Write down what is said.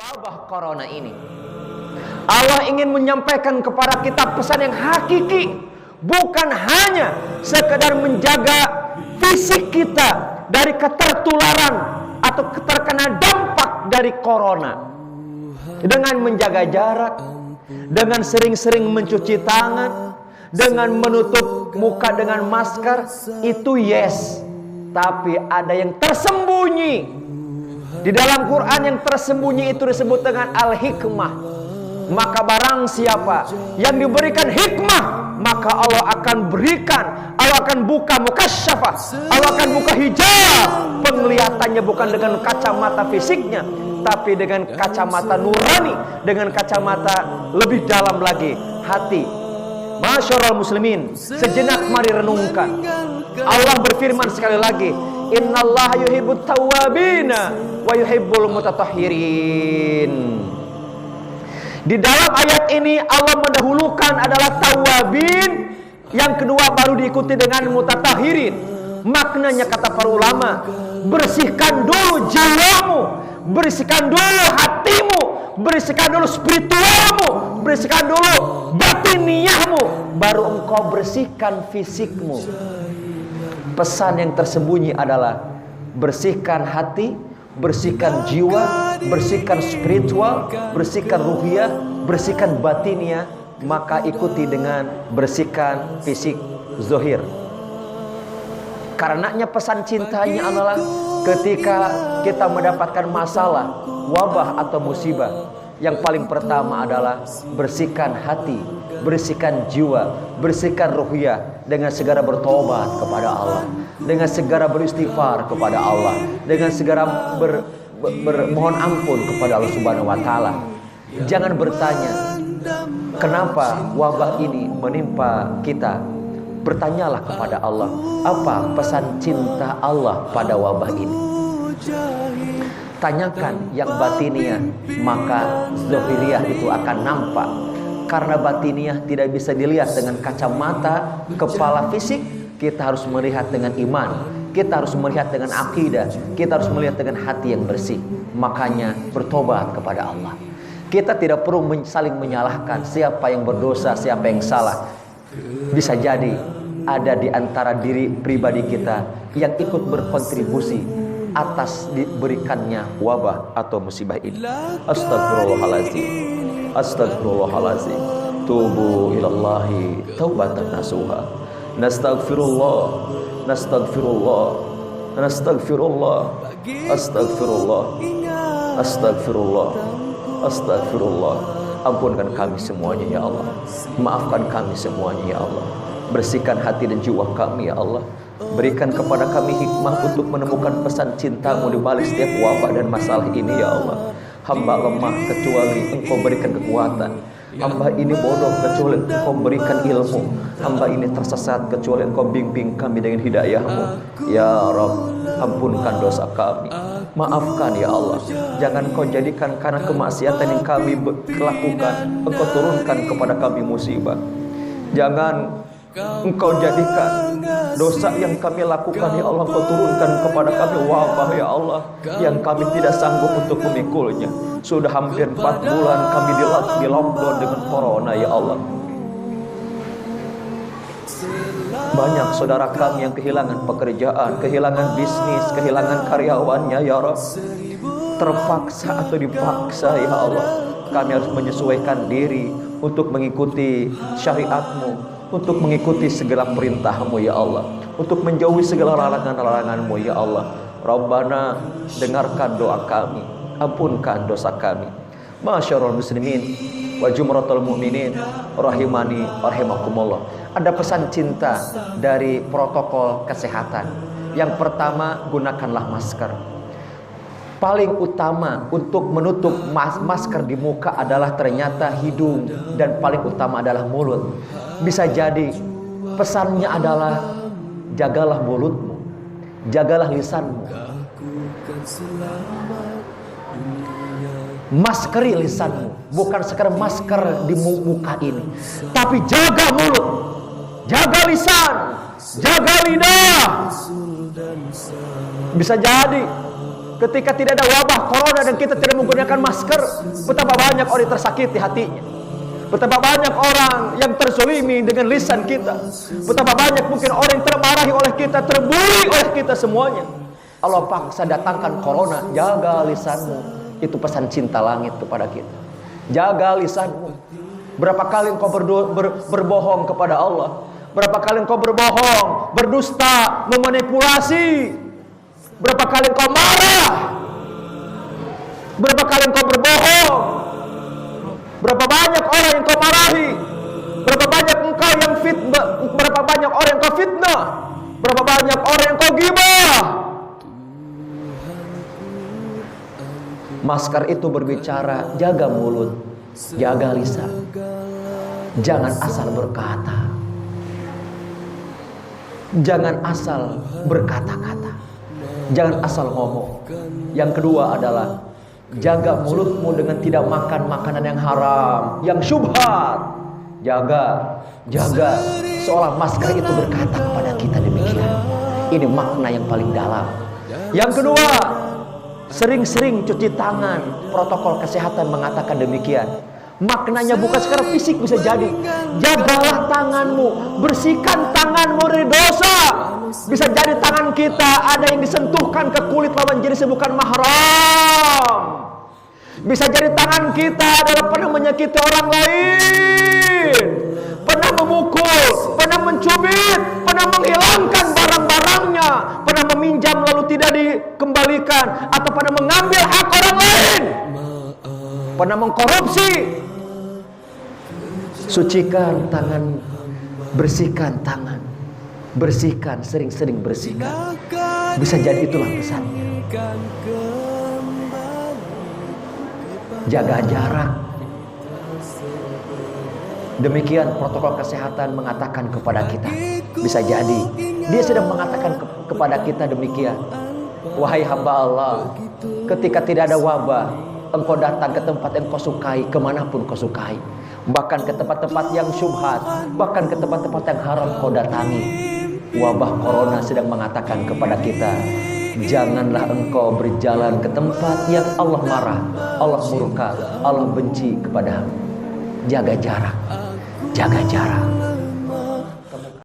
wabah corona ini. Allah ingin menyampaikan kepada kita pesan yang hakiki, bukan hanya sekedar menjaga fisik kita dari ketertularan atau terkena dampak dari corona. Dengan menjaga jarak, dengan sering-sering mencuci tangan, dengan menutup muka dengan masker, itu yes. Tapi ada yang tersembunyi. Di dalam Quran yang tersembunyi itu disebut dengan al-hikmah. Maka barang siapa yang diberikan hikmah, maka Allah akan berikan, Allah akan buka mukasyafah, Allah akan buka hijab. Penglihatannya bukan dengan kacamata fisiknya, tapi dengan kacamata nurani, dengan kacamata lebih dalam lagi, hati. Masyarul muslimin, sejenak mari renungkan. Allah berfirman sekali lagi, innallaha yuhibbut tawwabina wa yuhibbul mutatahhirin. Di dalam ayat ini Allah mendahulukan adalah tawabin, yang kedua baru diikuti dengan mutatahhirin. Maknanya kata para ulama, bersihkan dulu jiwamu, bersihkan dulu hatimu, bersihkan dulu spiritualmu, bersihkan dulu batiniahmu, baru engkau bersihkan fisikmu. Pesan yang tersembunyi adalah bersihkan hati, bersihkan jiwa, bersihkan spiritual, bersihkan ruhiyah, bersihkan batinia, maka ikuti dengan bersihkan fisik zahir. Karenanya pesan cintanya adalah ketika kita mendapatkan masalah, wabah atau musibah, yang paling pertama adalah bersihkan hati, bersihkan jiwa, bersihkan ruhiyah dengan segera bertobat kepada Allah, dengan segera beristighfar kepada Allah, dengan segera bermohon ampun kepada Allah Subhanahu wa taala. Jangan bertanya kenapa wabah ini menimpa kita. Bertanyalah kepada Allah, apa pesan cinta Allah pada wabah ini? Tanyakan yang batiniah, maka zahiriyah itu akan nampak. Karena batiniah tidak bisa dilihat dengan kacamata kepala fisik, kita harus melihat dengan iman, kita harus melihat dengan akidah, kita harus melihat dengan hati yang bersih. Makanya bertobat kepada Allah. Kita tidak perlu saling menyalahkan siapa yang berdosa, siapa yang salah. Bisa jadi ada di antara diri pribadi kita yang ikut berkontribusi atas diberikannya wabah atau musibah ini. Astagfirullahaladzim, astagfirullahaladzim. Tubu ilallahi taubatan nasuha. Nastagfirullah, nastagfirullah, nastagfirullah, astagfirullah, astagfirullah, astagfirullah. Ampunkan kami semuanya ya Allah, maafkan kami semuanya ya Allah. Bersihkan hati dan jiwa kami ya Allah. Berikan kepada kami hikmah untuk menemukan pesan cintamu di balik setiap wabah dan masalah ini ya Allah. Hamba lemah kecuali Engkau berikan kekuatan. Hamba ini bodoh kecuali Engkau berikan ilmu. Hamba ini tersesat kecuali Engkau bimbing kami dengan hidayahmu. Ya Rabb, ampunkan dosa kami, maafkan ya Allah. Jangan Engkau jadikan karena kemaksiatan yang kami lakukan Engkau turunkan kepada kami musibah. Jangan Engkau jadikan dosa yang kami lakukan ya Allah, Engkau turunkan kepada kami wabah ya Allah, yang kami tidak sanggup untuk memikulnya. Sudah hampir 4 bulan kami di lockdown dengan corona ya Allah. Banyak saudara kami yang kehilangan pekerjaan, kehilangan bisnis, kehilangan karyawannya ya Rabb. Terpaksa atau dipaksa ya Allah, kami harus menyesuaikan diri untuk mengikuti syariat-Mu, untuk mengikuti segala perintah-Mu ya Allah, untuk menjauhi segala larangan-larangan-Mu ya Allah. Rabbana, dengarkan doa kami, ampunkan dosa kami. Masyarul muslimin wa jumratul mu'minin rahimani rahimakumullah. Ada pesan cinta dari protokol kesehatan. Yang pertama, gunakanlah masker. Paling utama untuk menutup masker di muka adalah ternyata hidung, dan paling utama adalah mulut. Bisa jadi pesannya adalah jagalah mulutmu, jagalah lisanmu. Maskeri lisanmu, bukan sekedar masker di muka ini, tapi jaga mulut, jaga lisan, jaga lidah. Bisa jadi ketika tidak ada wabah corona dan kita tidak menggunakan masker, betapa banyak orang yang tersakiti hatinya. Betapa banyak orang yang terzolimi dengan lisan kita. Betapa banyak mungkin orang yang termarahi oleh kita, terbuli oleh kita semuanya. Allah paksa datangkan corona. Jaga lisanmu. Itu pesan cinta langit kepada kita. Jaga lisanmu. Berapa kali engkau berbohong kepada Allah? Berapa kali engkau berbohong, berdusta, memanipulasi? Berapa kali engkau marah? Berapa kali engkau berbohong? Berapa banyak orang yang kau marahi? Berapa banyak engkau yang fitnah? Berapa banyak orang yang kau fitnah? Berapa banyak orang yang kau ghibah? Masker itu berbicara, jaga mulut, jaga lisan. Jangan asal berkata. Jangan asal berkata-kata. Jangan asal ngomong. Yang kedua adalah jaga mulutmu dengan tidak makan makanan yang haram, yang syubhat. Jaga. Seolah masker itu berkata kepada kita demikian. Ini makna yang paling dalam. Yang kedua, sering-sering cuci tangan. Protokol kesehatan mengatakan demikian. Maknanya bukan secara fisik bisa jadi. Jagalah tanganmu, bersihkan tanganmu dari dosa. Bisa jadi tangan kita ada yang disentuhkan ke kulit lawan jenis bukan mahram. Bisa jadi tangan kita adalah pernah menyakiti orang lain, pernah memukul, pernah mencubit, pernah menghilangkan barang-barangnya, pernah meminjam lalu tidak dikembalikan, atau pernah mengambil hak orang lain, pernah mengkorupsi. Sucikan tangan, bersihkan tangan, bersihkan, sering-sering bersihkan. Bisa jadi itulah pesannya. Jaga jarak. Demikian protokol kesehatan mengatakan kepada kita. Bisa jadi dia sedang mengatakan kepada kita demikian. Wahai hamba Allah, ketika tidak ada wabah, engkau datang ke tempat yang kau sukai, kemanapun kau sukai. Bahkan ke tempat-tempat yang syubhat, bahkan ke tempat-tempat yang haram kau datangi. Wabah corona sedang mengatakan kepada kita, janganlah engkau berjalan ke tempat yang Allah marah, Allah murka, Allah benci kepadamu. Jaga jarak, jaga jarak.